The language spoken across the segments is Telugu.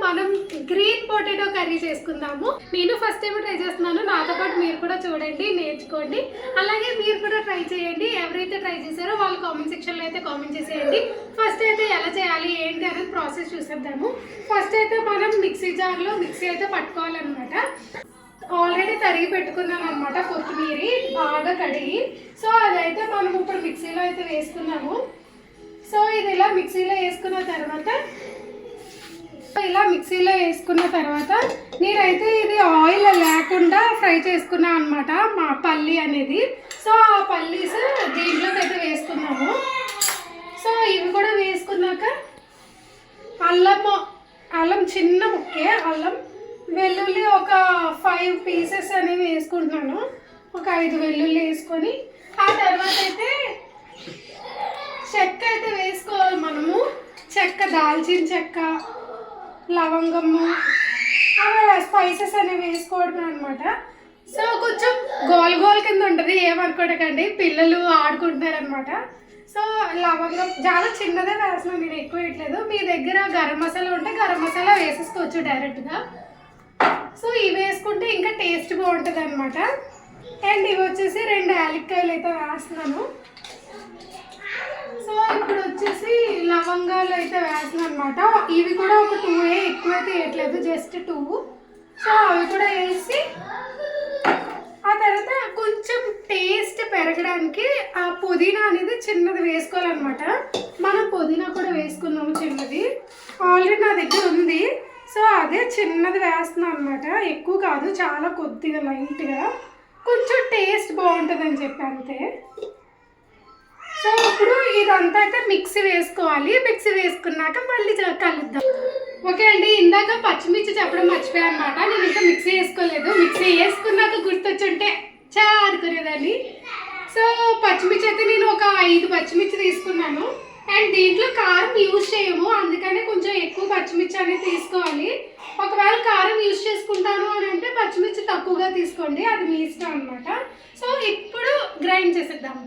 మనం గ్రీన్ పొటాటో కర్రీ చేసుకుందాము. నేను ఫస్ట్ టైం ట్రై చేస్తున్నాను, నాతో పాటు మీరు కూడా చూడండి, నేర్చుకోండి. అలాగే మీరు కూడా ట్రై చేయండి. ఎవరైతే ట్రై చేశారో వాళ్ళు కామెంట్ సెక్షన్లో అయితే కామెంట్ చేసేయండి. ఫస్ట్ అయితే ఎలా చేయాలి ఏంటి అనేది ప్రాసెస్ చూసేద్దాము. ఫస్ట్ అయితే మనం మిక్సీ జార్లో మిక్సీ అయితే పట్టుకోవాలన్నమాట. ఆల్రెడీ తరిగి పెట్టుకున్నాను అనమాట కొత్తిమీర, బాగా కడిగి. సో అదైతే మనం ఇప్పుడు మిక్సీలో అయితే వేసుకున్నాము. సో ఇది ఇలా మిక్సీలో వేసుకున్న తర్వాత నేనైతే ఇది ఆయిల్ లేకుండా ఫ్రై చేసుకున్నాను అనమాట, మా పల్లి అనేది. సో ఆ పల్లీస్ దీంట్లోకి అయితే వేసుకున్నాము. సో ఇవి కూడా వేసుకున్నాక అల్లం చిన్న ముక్కే అల్లం, వెల్లుల్లి ఒక 5 పీసెస్ అనేవి వేసుకుంటున్నాను. ఒక 5 వెల్లుల్లి వేసుకొని ఆ తర్వాత అయితే చెక్క అయితే వేసుకోవాలి మనము. చెక్క, దాల్చిన చెక్క, లవంగము, అలా స్పైసెస్ అనేవి వేసుకోవడం అనమాట. సో కొంచెం గోల్ కింద ఉంటుంది, ఏమనుకోవకండి, పిల్లలు ఆడుకుంటున్నారనమాట. సో లవంగం చాలా చిన్నదే వేస్తున్నాను, నేను ఎక్కువ వేయట్లేదు. మీ దగ్గర గరం మసాలా ఉంటే గరం మసాలా వేసేసుకోవచ్చు డైరెక్ట్గా. సో ఇవి వేసుకుంటే ఇంకా టేస్ట్ బాగుంటుంది అనమాట. అండ్ ఇవి వచ్చేసి 2 యాలక్కాయలు అయితే వేస్తున్నాను. సో ఇప్పుడు వచ్చేసి లవంగాలు అయితే వేస్తున్నాను అనమాట. ఇవి కూడా ఒక 2 ఎక్కువైతే వేయట్లేదు, జస్ట్ 2. సో అవి కూడా వేసి ఆ తర్వాత కొంచెం టేస్ట్ పెరగడానికి ఆ పుదీనా అనేది చిన్నది వేసుకోవాలన్నమాట. మనం పుదీనా కూడా వేసుకున్నాము చిన్నది, ఆల్రెడీ నా దగ్గర ఉంది. సో అదే చిన్నది వేస్తున్నాను అనమాట, ఎక్కువ కాదు, చాలా కొద్దిగా లైట్గా, కొంచెం టేస్ట్ బాగుంటుందని చెప్పి అంతే. సో ఇప్పుడు ఇదంతా అయితే మిక్సీ వేసుకోవాలి. మిక్సీ వేసుకున్నాక మళ్ళీ కలుద్దాం. ఓకే అండి, ఇందాక పచ్చిమిర్చి చెప్పడం మర్చిపోయాను అనమాట. నేను ఇంకా మిక్సీ వేసుకోలేదు. మిక్సీ వేసుకున్నాక గుర్తొచ్చుంటే ఆడుకునేదాన్ని. సో పచ్చిమిర్చి అయితే నేను ఒక 5 పచ్చిమిర్చి తీసుకున్నాను. అండ్ దీంట్లో కారం యూజ్ చేయము, అందుకనే కొంచెం ఎక్కువ పచ్చిమిర్చి అనేది తీసుకోవాలి. ఒకవేళ కారం యూజ్ చేసుకుంటాను అని అంటే పచ్చిమిర్చి తక్కువగా తీసుకోండి, అది మీ ఇష్టం అనమాట. సో ఇప్పుడు గ్రైండ్ చేసేద్దాము.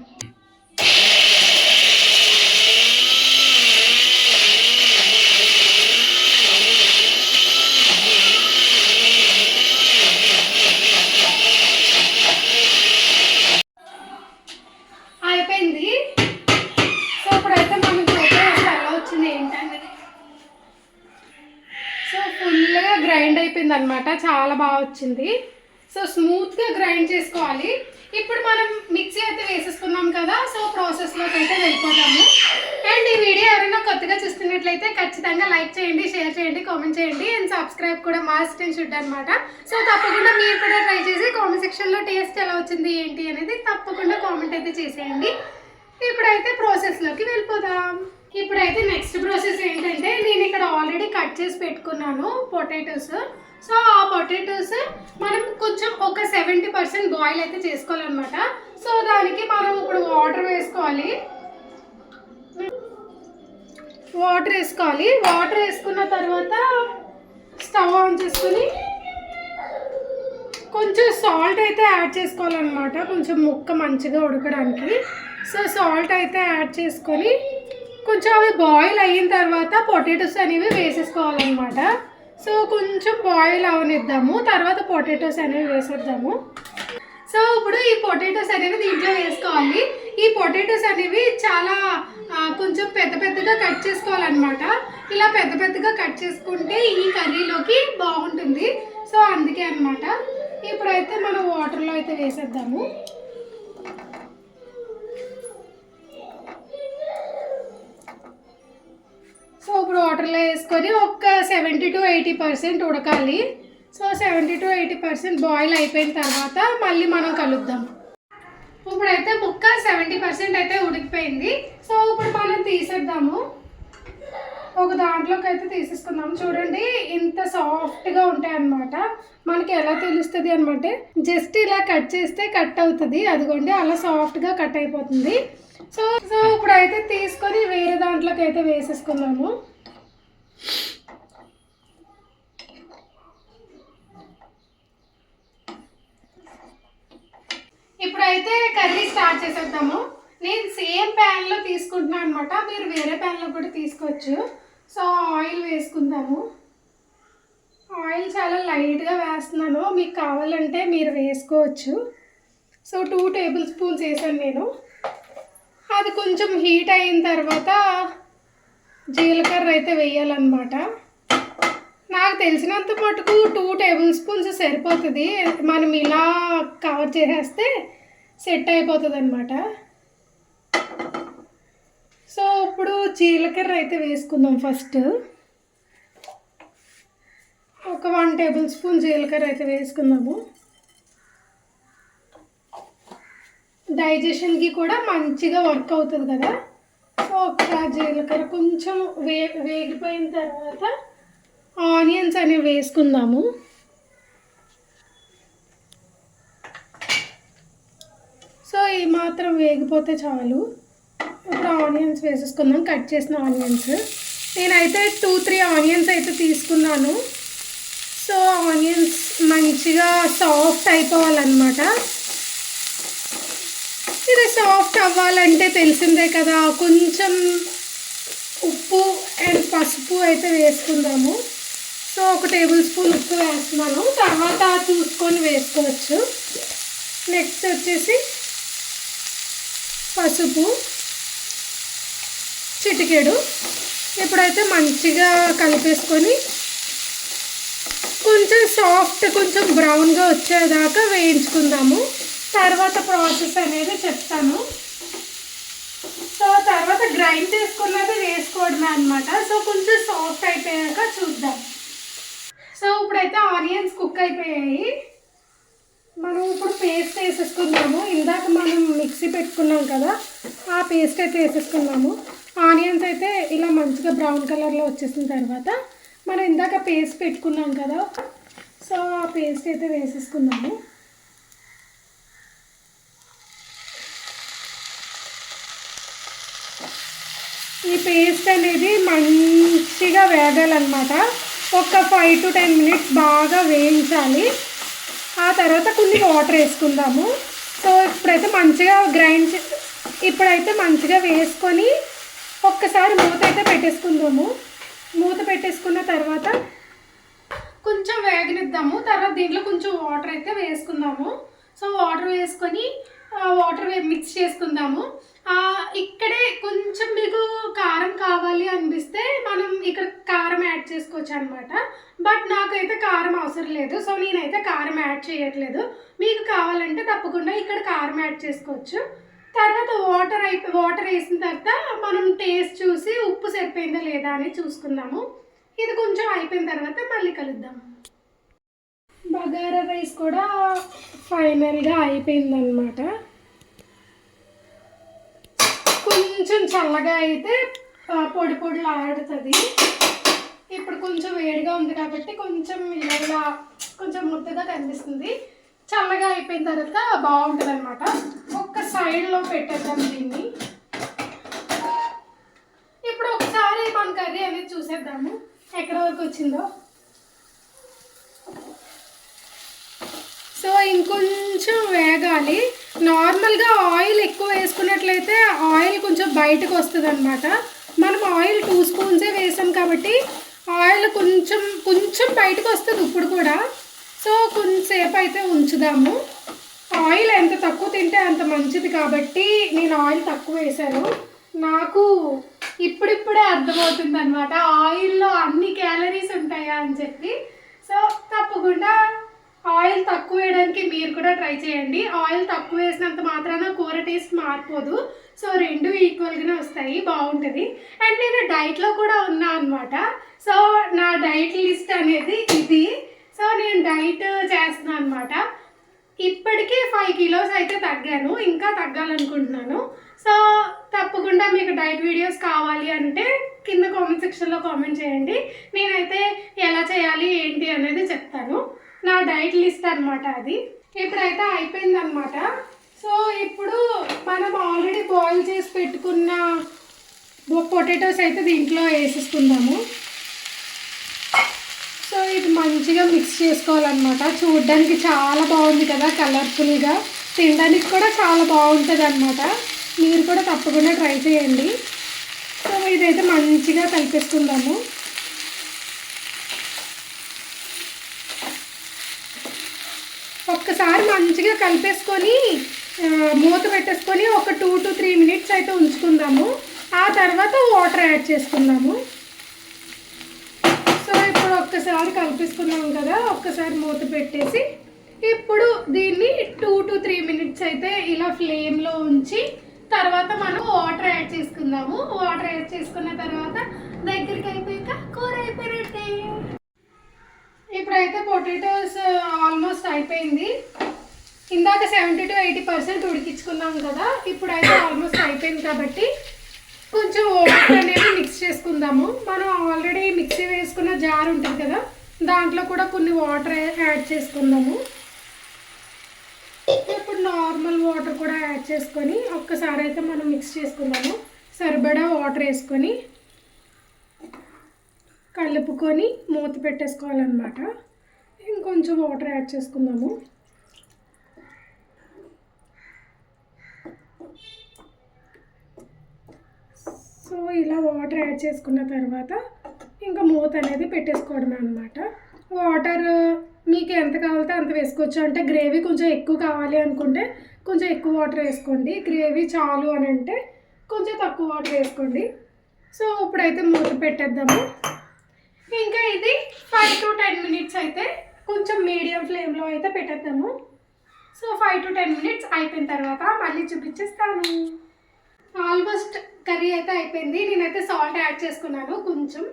అయిపోయింది. సో ఇప్పుడైతే మనకి ఎలా వచ్చింది ఏంటనేది. సో ఫుల్గా గ్రైండ్ అయిపోయింది అనమాట, చాలా బాగా వచ్చింది. సో స్మూత్గా గ్రైండ్ చేసుకోవాలి. ఇప్పుడు మనం మిక్సీ అయితే వేసేసుకున్నాం కదా, సో ప్రాసెస్లోకి అయితే వెళ్ళిపోతాము. అండ్ ఈ వీడియో ఎవరైనా కొత్తగా చూస్తున్నట్లయితే ఖచ్చితంగా లైక్ చేయండి, షేర్ చేయండి, కామెంట్ చేయండి. అండ్ సబ్స్క్రైబ్ కూడా మస్ట్ అండ్ షుడ్ అనమాట. సో తప్పకుండా మీరు కూడా ట్రై చేసి కామెంట్ సెక్షన్లో టేస్ట్ ఎలా వచ్చింది ఏంటి అనేది తప్పకుండా కామెంట్ అయితే చేసేయండి. ఇప్పుడైతే ప్రాసెస్లోకి వెళ్ళిపోదాం. ఇప్పుడైతే నెక్స్ట్ ప్రాసెస్ ఏంటంటే, నేను ఇక్కడ ఆల్రెడీ కట్ చేసి పెట్టుకున్నాను పొటాటోస్. సో ఆ పొటాటోస్ మనం కొంచెం ఒక 70% బాయిల్ అయితే చేసుకోవాలన్నమాట. సో దానికి మనం ఇప్పుడు వాటర్ వేసుకోవాలి. వాటర్ వేసుకున్న తర్వాత స్టవ్ ఆన్ చేసుకొని కొంచెం సాల్ట్ అయితే యాడ్ చేసుకోవాలన్నమాట, కొంచెం ముక్క మంచిగా ఉడకడానికి. సో సాల్ట్ అయితే యాడ్ చేసుకొని కొంచెం అవి బాయిల్ అయిన తర్వాత పొటాటోస్ అనేవి వేసేసుకోవాలన్నమాట. సో కొంచెం బాయిల్ అవనిద్దాము, తర్వాత పొటాటోస్ అనేవి వేసేద్దాము. సో ఇప్పుడు ఈ పొటాటోస్ అనేవి దీంట్లో వేసుకోవాలి. ఈ పొటాటోస్ అనేవి చాలా కొంచెం పెద్దగా కట్ చేసుకోవాలన్నమాట. ఇలా పెద్దగా కట్ చేసుకుంటే ఈ కర్రీలోకి బాగుంటుంది. సో అందుకే అన్నమాట. ఇప్పుడైతే మనం వాటర్లో అయితే వేసేద్దాము. సో ఇప్పుడు వాటర్లో వేసుకొని ఒక 70 to 80% ఉడకాలి. సో 70 to 80% బాయిల్ అయిపోయిన తర్వాత మళ్ళీ మనం కలుద్దాం. ఇప్పుడైతే ముక్క 70% అయితే ఉడికిపోయింది. సో ఇప్పుడు మనం తీసేద్దాము, ఒక దాంట్లోకి అయితే తీసేసుకుందాం. చూడండి ఇంత సాఫ్ట్గా ఉంటాయి అన్నమాట. మనకి ఎలా తెలుస్తుంది అనమాట, జస్ట్ ఇలా కట్ చేస్తే కట్ అవుతుంది, అదిగోండి అలా సాఫ్ట్గా కట్ అయిపోతుంది. సో ఇప్పుడైతే తీసుకొని వేరే దాంట్లోకి అయితే వేసేసుకుందాము. ఇప్పుడైతే కర్రీ స్టార్ట్ చేసేద్దాము. నేను సేమ్ ప్యాన్లో తీసుకుంటున్నాను అనమాట, మీరు వేరే ప్యాన్లో కూడా తీసుకోవచ్చు. సో ఆయిల్ వేసుకుందాము. ఆయిల్ చాలా లైట్గా వేస్తున్నాను, మీకు కావాలంటే మీరు వేసుకోవచ్చు. సో 2 టేబుల్ స్పూన్స్ వేసాను నేను. అది కొంచెం హీట్ అయిన తర్వాత జీలకర్ర అయితే వేయాలన్నమాట. నాకు తెలిసినంత మటుకు 2 టేబుల్ స్పూన్స్ సరిపోతుంది. మనం ఇలా కవర్ చేసేస్తే సెట్ అయిపోతుంది అన్నమాట. సో ఇప్పుడు జీలకర్ర అయితే వేసుకుందాం. ఫస్ట్ ఒక 1 టేబుల్ స్పూన్ జీలకర్ర అయితే వేసుకుందాము. డైజెషన్కి కూడా మంచిగా వర్క్ అవుతుంది కదా. సో ఒకసారి జీలకర్ర కొంచెం వేగిపోయిన తర్వాత ఆనియన్స్ అనేవి వేసుకుందాము. సో ఈ మాత్రం వేగిపోతే చాలు. ఇప్పుడు ఆనియన్స్ వేసేసుకుందాం, కట్ చేసిన ఆనియన్స్. నేనైతే 2-3 ఆనియన్స్ అయితే తీసుకున్నాను. సో ఆనియన్స్ మంచిగా సాఫ్ట్ అయిపోవాలన్నమాట. ఇది సాఫ్ట్ అవ్వాలంటే తెలిసిందే కదా, కొంచెం ఉప్పు అండ్ పసుపు అయితే వేసుకుందాము. సో 1 టేబుల్ స్పూన్ ఉప్పు వేస్తున్నాను, తర్వాత చూసుకొని వేసుకోవచ్చు. నెక్స్ట్ వచ్చేసి పసుపు చిటికెడు. ఇప్పుడైతే మంచిగా కలిపేసుకొని కొంచెం సాఫ్ట్, కొంచెం బ్రౌన్గా వచ్చేదాకా వేయించుకుందాము. తర్వాత ప్రాసెస్ అనేది చెప్తాను. సో తర్వాత గ్రైండ్ చేసుకున్నది వేసుకోవడమే అనమాట. సో కొంచెం సాఫ్ట్ అయిపోయాక చూద్దాం. సో ఇప్పుడైతే ఆనియన్స్ కుక్ అయిపోయాయి. మనం ఇప్పుడు పేస్ట్ వేసేసుకుందాము. ఇందాక మనం మిక్సీ పెట్టుకున్నాం కదా, ఆ పేస్ట్ అయితే వేసేసుకున్నాము. ఆనియన్స్ అయితే ఇలా మంచిగా బ్రౌన్ కలర్లో వచ్చేసిన తర్వాత మనం ఇందాక పేస్ట్ పెట్టుకున్నాం కదా, సో ఆ పేస్ట్ అయితే వేసేసుకున్నాము. ఈ పేస్ట్ అనేది మంచిగా వేగాలన్నమాట. ఒక 5 to 10 మినిట్స్ బాగా వేయించాలి. ఆ తర్వాత కొన్ని వాటర్ వేసుకుందాము. సో ఇప్పుడైతే మంచిగా వేసుకొని ఒక్కసారి మూత అయితే పెట్టేసుకుందాము. మూత పెట్టేసుకున్న తర్వాత కొంచెం వేగనిద్దాము. తర్వాత దీంట్లో కొంచెం వాటర్ అయితే వేసుకుందాము. సో వాటర్ వేసుకొని వాటర్ మిక్స్ చేసుకుందాము. ఇక్కడే కొంచెం మీకు కారం కావాలి అనిపిస్తే మనం ఇక్కడ కారం యాడ్ చేసుకోవచ్చు అనమాట. బట్ నాకైతే కారం అవసరం లేదు, సో నేనైతే కారం యాడ్ చేయట్లేదు. మీకు కావాలంటే తప్పకుండా ఇక్కడ కారం యాడ్ చేసుకోవచ్చు. తర్వాత వాటర్ వేసిన తర్వాత మనం టేస్ట్ చూసి ఉప్పు సరిపోయిందా లేదా అని చూసుకుందాము. ఇది కొంచెం అయిపోయిన తర్వాత మళ్ళీ కలుద్దాం. బగారా రైస్ కూడా ఫైనల్గా అయిపోయిందనమాట. కొంచెం చల్లగా అయితే పొడి పొడిలు ఆడుతుంది. ఇప్పుడు కొంచెం వేడిగా ఉంది కాబట్టి కొంచెం ఇలా కొంచెం ముద్దగా కనిపిస్తుంది. చల్లగా అయిపోయిన తర్వాత బాగుంటుంది అనమాట. ఒక్క సైడ్లో పెట్టేద్దాం దీన్ని. ఇప్పుడు ఒకసారి మన కర్రీ అనేది చూసేద్దాము ఎక్కడ వరకు వచ్చిందో. సో ఇంకొంచెం వేగాలి. నార్మల్గా ఆయిల్ ఎక్కువ వేసుకున్నట్లయితే ఆయిల్ కొంచెం బయటకు వస్తుంది అనమాట. మనం ఆయిల్ 2 స్పూన్సే వేసాం కాబట్టి ఆయిల్ కొంచెం బయటకు వస్తుంది ఇప్పుడు కూడా. సో కొంచెంసేపు అయితే ఉంచుదాము. ఆయిల్ ఎంత తక్కువ తింటే అంత మంచిది కాబట్టి నేను ఆయిల్ తక్కువ వేసాను. నాకు ఇప్పుడిప్పుడే అర్థమవుతుంది అనమాట ఆయిల్లో అన్ని క్యాలరీస్ ఉంటాయా అని చెప్పి. సో తప్పకుండా ఆయిల్ తక్కువ వేయడానికి మీరు కూడా ట్రై చేయండి. ఆయిల్ తక్కువ వేసినంత మాత్రాన కూర టేస్ట్ మారిపోదు. సో 2 ఈక్వల్గానే వస్తాయి, బాగుంటుంది. అండ్ నేను డైట్లో కూడా ఉన్నా అనమాట. సో నా డైట్ లిస్ట్ అనేది ఇది. సో నేను డైట్ చేస్తున్నాను అనమాట. ఇప్పటికీ 5 కిలోస్ అయితే తగ్గాను, ఇంకా తగ్గాలనుకుంటున్నాను. సో తప్పకుండా మీకు డైట్ వీడియోస్ కావాలి అంటే కింద కామెంట్ సెక్షన్లో కామెంట్ చేయండి. నేనైతే ఎలా చేయాలి ఏంటి అనేది చెప్తాను. నా డైట్ లిస్ట్ అనమాట అది. ఇప్పుడైతే అయిపోయిందనమాట. సో ఇప్పుడు మనం ఆల్రెడీ బాయిల్ చేసి పెట్టుకున్న పొటాటోస్ అయితే దీంట్లో వేసేసుకుందాము. సో ఇది మంచిగా మిక్స్ చేసుకోవాలన్నమాట. చూడడానికి చాలా బాగుంది కదా, కలర్ఫుల్గా. తినడానికి కూడా చాలా బాగుంటుంది అనమాట. మీరు కూడా తప్పకుండా ట్రై చేయండి. సో ఇదైతే మంచిగా కలిపేసుకుందాము. ఒక్కసారి మంచిగా కలిపేసుకొని మూత పెట్టేసుకొని ఒక 2 to 3 minutes అయితే ఉంచుకుందాము. ఆ తర్వాత వాటర్ యాడ్ చేసుకుందాము. సో ఇప్పుడు ఒక్కసారి కలిపేసుకున్నాం కదా, ఒక్కసారి మూత పెట్టేసి ఇప్పుడు దీన్ని 2 to 3 minutes అయితే ఇలా ఫ్లేమ్లో ఉంచి తర్వాత మనం వాటర్ యాడ్ చేసుకుందాము. వాటర్ యాడ్ చేసుకున్న తర్వాత దగ్గరికి అయిపోయాక కూర అయిపోయినట్టే. ఇప్పుడైతే పొటాటోస్ ఆల్మోస్ట్ అయిపోయింది. ఇందాక 70 to 80% ఉడికించుకున్నాం కదా, ఇప్పుడైతే ఆల్మోస్ట్ అయిపోయింది కాబట్టి కొంచెం వాటర్ అనేది మిక్స్ చేసుకుందాము. మనం ఆల్రెడీ మిక్సీ వేసుకున్న జార్ ఉంటుంది కదా, దాంట్లో కూడా కొన్ని వాటర్ యాడ్ చేసుకుందాము. ఇప్పుడు నార్మల్ వాటర్ కూడా యాడ్ చేసుకొని ఒక్కసారి అయితే మనం మిక్స్ చేసుకుందాము. సరిపడా వాటర్ వేసుకొని కలుపుకొని మూత పెట్టేసుకోవాలన్నమాట. ఇంకొంచెం వాటర్ యాడ్ చేసుకుందాము. సో ఇలా వాటర్ యాడ్ చేసుకున్న తర్వాత ఇంకా మూత అనేది పెట్టేసుకోవడమే అనమాట. వాటర్ మీకు ఎంత కావాలితే అంత వేసుకోవచ్చు. అంటే గ్రేవీ కొంచెం ఎక్కువ కావాలి అనుకుంటే కొంచెం ఎక్కువ వాటర్ వేసుకోండి, గ్రేవీ చాలు అని అంటే కొంచెం తక్కువ వాటర్ వేసుకోండి. సో ఇప్పుడైతే మూత పెట్టేద్దాము. ఇంకా ఇది 5 to 10 minutes అయితే కొంచెం మీడియం ఫ్లేమ్లో అయితే పెట్టేద్దాము. సో 5 to 10 minutes అయిపోయిన తర్వాత మళ్ళీ చూపించేస్తాను. ఆల్మోస్ట్ కర్రీ అయితే అయిపోయింది. నేనైతే సాల్ట్ యాడ్ చేసుకున్నాను, కొంచెం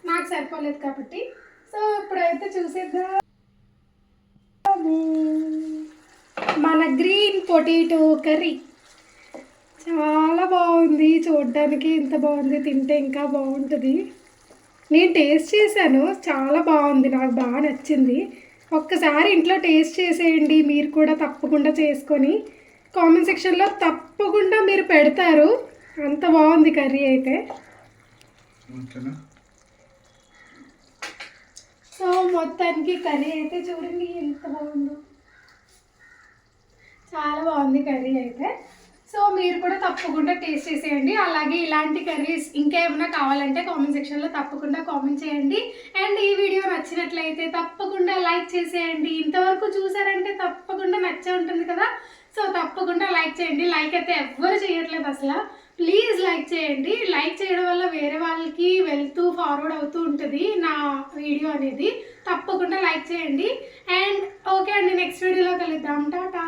నాకు సరిపోలేదు కాబట్టి. సో ఇప్పుడైతే చూసేద్దాం. మన గ్రీన్ పొటాటో కర్రీ చాలా బాగుంది. చూడడానికి ఇంత బాగుంది, తింటే ఇంకా బాగుంటుంది. నేను టేస్ట్ చేశాను, చాలా బాగుంది, నాకు బాగా నచ్చింది. ఒక్కసారి ఇంట్లో టేస్ట్ చేసేయండి, మీరు కూడా తప్పకుండా చేసుకొని కామెంట్ సెక్షన్లో తప్పకుండా మీరు పెడతారు. అంత బాగుంది కర్రీ అయితే. సో మొత్తానికి కర్రీ అయితే చూడండి ఎంత బాగుందో, చాలా బాగుంది కర్రీ అయితే. సో మీరు కూడా తప్పకుండా టేస్ట్ చేసేయండి. అలాగే ఇలాంటి కర్రీస్ ఇంకా ఏమైనా కావాలంటే కామెంట్ సెక్షన్లో తప్పకుండా కామెంట్ చేయండి. అండ్ ఈ వీడియో నచ్చినట్లయితే తప్పకుండా లైక్ చేసేయండి. ఇంతవరకు చూసారంటే తప్పకుండా నచ్చే ఉంటుంది కదా, సో తప్పకుండా లైక్ చేయండి. లైక్ అయితే ఎవ్వరు చేయట్లేదు అసలు, ప్లీజ్ లైక్ చేయండి. లైక్ చేయడం వల్ల వేరే వాళ్ళకి వెళ్తూ ఫార్వర్డ్ అవుతూ ఉంటుంది నా వీడియో అనేది. తప్పకుండా లైక్ చేయండి. అండ్ ఓకే అండి, నెక్స్ట్ వీడియోలో కలుద్దాం. టాటా.